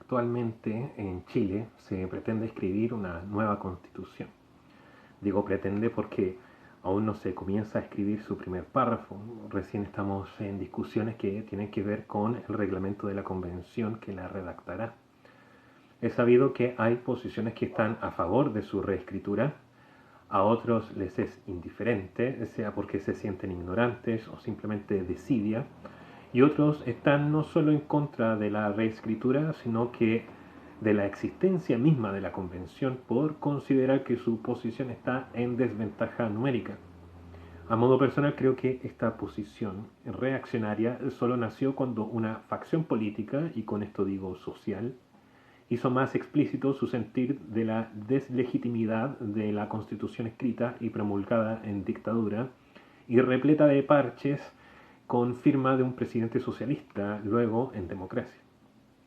actualmente en Chile se pretende escribir una nueva constitución. Digo pretende porque aún no se comienza a escribir su primer párrafo. Recién estamos en discusiones que tienen que ver con el reglamento de la convención que la redactará. Es sabido que hay posiciones que están a favor de su reescritura, a otros les es indiferente, sea porque se sienten ignorantes o simplemente desidia, y otros están no solo en contra de la reescritura, sino que de la existencia misma de la convención por considerar que su posición está en desventaja numérica. A modo personal creo que esta posición reaccionaria solo nació cuando una facción política, y con esto digo social, hizo más explícito su sentir de la deslegitimidad de la constitución escrita y promulgada en dictadura y repleta de parches con firma de un presidente socialista, luego en democracia.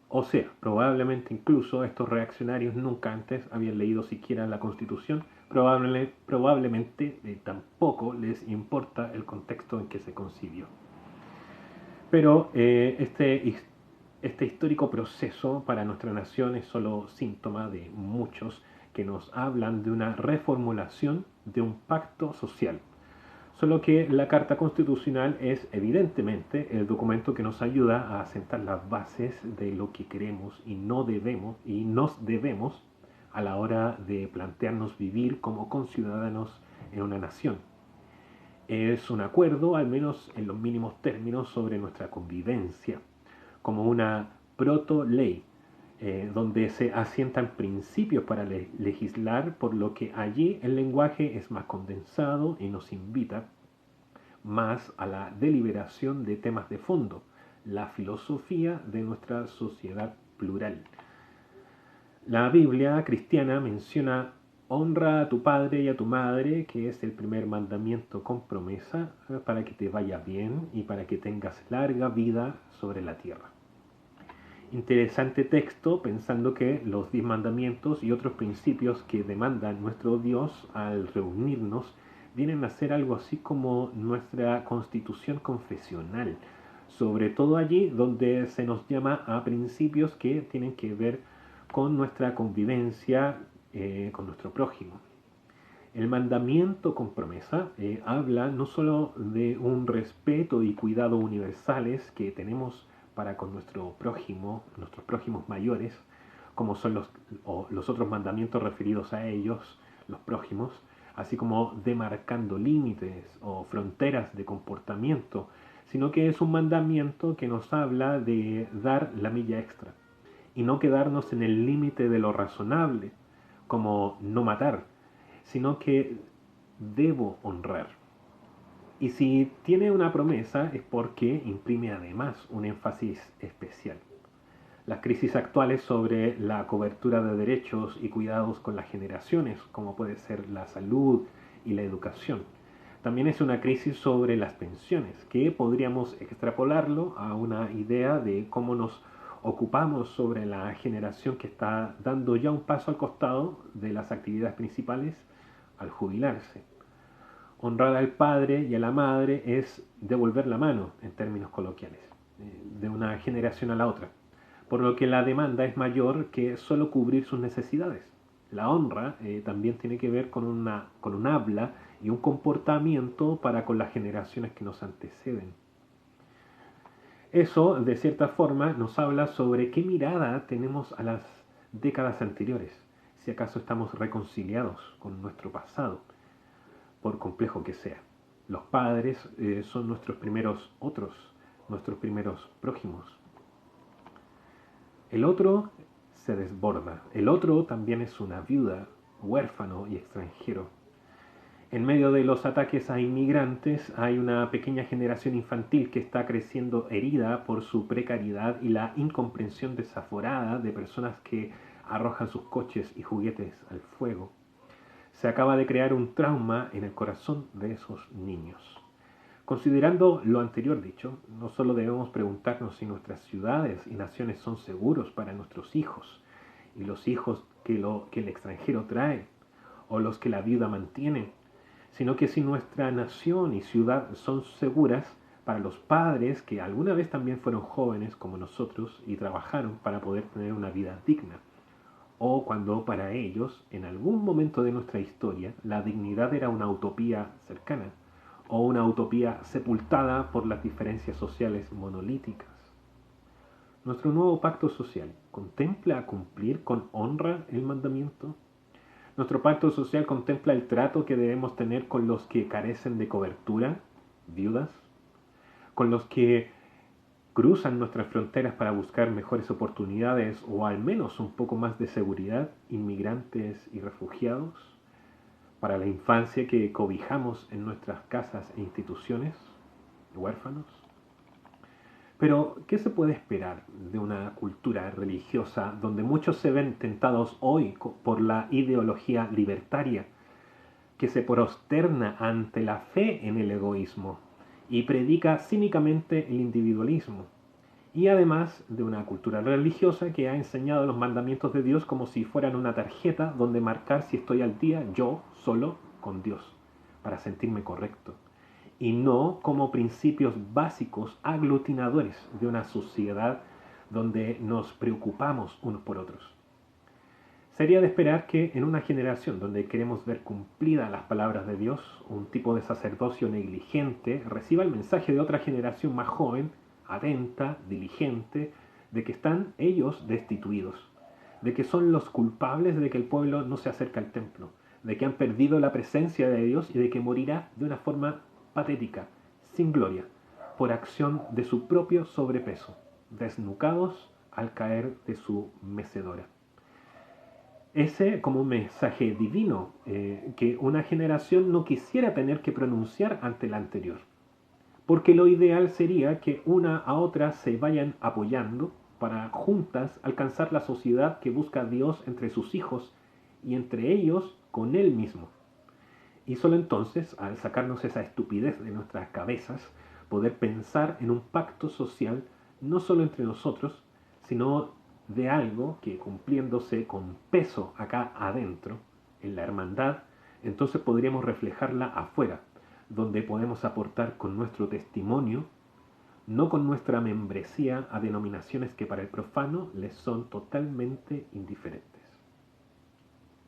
O sea, probablemente incluso estos reaccionarios nunca antes habían leído siquiera la Constitución, probablemente tampoco les importa el contexto en que se concibió. Pero este histórico proceso para nuestra nación es solo síntoma de muchos que nos hablan de una reformulación de un pacto social. Solo que la Carta Constitucional es evidentemente el documento que nos ayuda a asentar las bases de lo que queremos y no debemos y nos debemos a la hora de plantearnos vivir como conciudadanos en una nación. Es un acuerdo, al menos en los mínimos términos, sobre nuestra convivencia, como una proto-ley, donde se asientan principios para legislar, por lo que allí el lenguaje es más condensado y nos invita más a la deliberación de temas de fondo, la filosofía de nuestra sociedad plural. La Biblia cristiana menciona honra a tu padre y a tu madre, que es el primer mandamiento con promesa para que te vaya bien y para que tengas larga vida sobre la tierra. Interesante texto, pensando que los 10 mandamientos y otros principios que demanda nuestro Dios al reunirnos vienen a ser algo así como nuestra constitución confesional, sobre todo allí donde se nos llama a principios que tienen que ver con nuestra convivencia con nuestro prójimo. El mandamiento con promesa habla no solo de un respeto y cuidado universales que tenemos para con nuestro prójimo, nuestros prójimos mayores, como son los otros mandamientos referidos a ellos, los prójimos, así como demarcando límites o fronteras de comportamiento, sino que es un mandamiento que nos habla de dar la milla extra y no quedarnos en el límite de lo razonable, como no matar, sino que debo honrar. Y si tiene una promesa es porque imprime además un énfasis especial. Las crisis actuales sobre la cobertura de derechos y cuidados con las generaciones, como puede ser la salud y la educación. También es una crisis sobre las pensiones, que podríamos extrapolarlo a una idea de cómo nos ocupamos sobre la generación que está dando ya un paso al costado de las actividades principales al jubilarse. Honrar al padre y a la madre es devolver la mano, en términos coloquiales, de una generación a la otra, por lo que la demanda es mayor que solo cubrir sus necesidades. La honra también tiene que ver con un habla y un comportamiento para con las generaciones que nos anteceden. Eso, de cierta forma, nos habla sobre qué mirada tenemos a las décadas anteriores, si acaso estamos reconciliados con nuestro pasado, por complejo que sea. Los padres son nuestros primeros otros, nuestros primeros prójimos. El otro se desborda. El otro también es una viuda, huérfano y extranjero. En medio de los ataques a inmigrantes hay una pequeña generación infantil que está creciendo herida por su precariedad y la incomprensión desaforada de personas que arrojan sus coches y juguetes al fuego. Se acaba de crear un trauma en el corazón de esos niños. Considerando lo anterior dicho, no solo debemos preguntarnos si nuestras ciudades y naciones son seguros para nuestros hijos y los hijos que el extranjero trae o los que la viuda mantiene, sino que si nuestra nación y ciudad son seguras para los padres que alguna vez también fueron jóvenes como nosotros y trabajaron para poder tener una vida digna. O cuando para ellos, en algún momento de nuestra historia, la dignidad era una utopía cercana o una utopía sepultada por las diferencias sociales monolíticas. Nuestro nuevo pacto social contempla cumplir con honra el mandamiento. Nuestro pacto social contempla el trato que debemos tener con los que carecen de cobertura, viudas, con los que cruzan nuestras fronteras para buscar mejores oportunidades o al menos un poco más de seguridad, inmigrantes y refugiados, para la infancia que cobijamos en nuestras casas e instituciones, huérfanos. Pero, ¿qué se puede esperar de una cultura religiosa donde muchos se ven tentados hoy por la ideología libertaria que se prosterna ante la fe en el egoísmo y predica cínicamente el individualismo? Y además de una cultura religiosa que ha enseñado los mandamientos de Dios como si fueran una tarjeta donde marcar si estoy al día yo solo con Dios, para sentirme correcto, y no como principios básicos aglutinadores de una sociedad donde nos preocupamos unos por otros. Sería de esperar que en una generación donde queremos ver cumplidas las palabras de Dios, un tipo de sacerdocio negligente reciba el mensaje de otra generación más joven, atenta, diligente, de que están ellos destituidos, de que son los culpables de que el pueblo no se acerca al templo, de que han perdido la presencia de Dios y de que morirá de una forma patética, sin gloria, por acción de su propio sobrepeso, desnucados al caer de su mecedora. Ese como un mensaje divino que una generación no quisiera tener que pronunciar ante la anterior. Porque lo ideal sería que una a otra se vayan apoyando para juntas alcanzar la sociedad que busca a Dios entre sus hijos y entre ellos con Él mismo. Y solo entonces, al sacarnos esa estupidez de nuestras cabezas, poder pensar en un pacto social no solo entre nosotros, sino de algo que cumpliéndose con peso acá adentro, en la hermandad, entonces podríamos reflejarla afuera, donde podemos aportar con nuestro testimonio, no con nuestra membresía a denominaciones que para el profano les son totalmente indiferentes.